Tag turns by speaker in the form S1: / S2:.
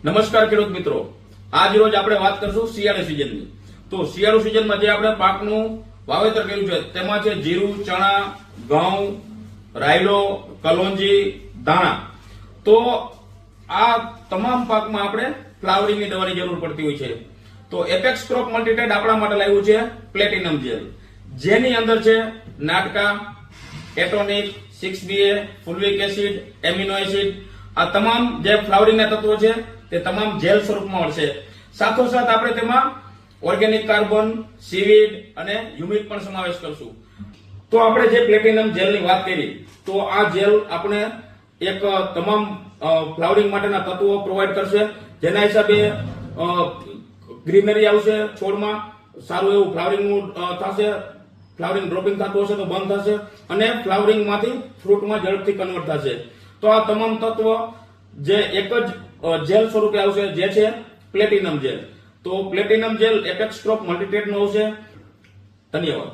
S1: નમસ્કાર ખેડૂત મિત્રો, આજ રોજ આપણે વાત કરશું શિયાળુ સિઝનની। તો શિયાળુ સિઝનમાં જે આપણે પાકનું વાવેતર કર્યું છે તેમાં છે જીરું, ચણા, ઘઉં, રાયડો, કલોંજી, ધાણા। તો આ તમામ પાકમાં આપણે ફ્લાવરિંગની દવાની જરૂર પડતી હોય છે। તો એપેક્સ ક્રોપ મલ્ટીટેડ આપણા માટે લાવ્યું છે પ્લેટિનમ જેલ, જેની અંદર છે નાટકા, એટોનિક, 6BA, ફુલવિક એસિડ, એમિનો એસિડ, આ તમામ જે ફ્લાવરિંગના તત્વો છે તે તમામ જેલ સ્વરૂપમાં મળશે। સાથોસાથ આપણે તેમાં ઓર્ગેનિક કાર્બન, સીવીડ અને હ્યુમિક પણ સમાવેશ કરશું। તો આપણે જે પ્લેટિનમ જેલની વાત કરી, તો આ જેલ આપણે એક તમામ ફ્લાવરિંગ માટેના તત્વો પ્રોવાઈડ કરશે, જેના હિસાબે ગ્રીનરી આવશે, છોડમાં સારું એવું ફ્લાવરિંગ થશે, ફ્લાવરિંગ ડ્રોપિંગ થતું હશે તો બંધ થશે અને ફ્લાવરિંગ માંથી ફ્રૂટમાં ઝડપથી કન્વર્ટ થશે। તો આ તમામ તત્વો જે એક જ જેલ સ્વરૂપે આવશે, જે છે પ્લેટિનમ જેલ। તો પ્લેટિનમ જેલ એપેક્સ ક્રોપ મલ્ટીટેડ નો આવશે। ધન્યવાદ।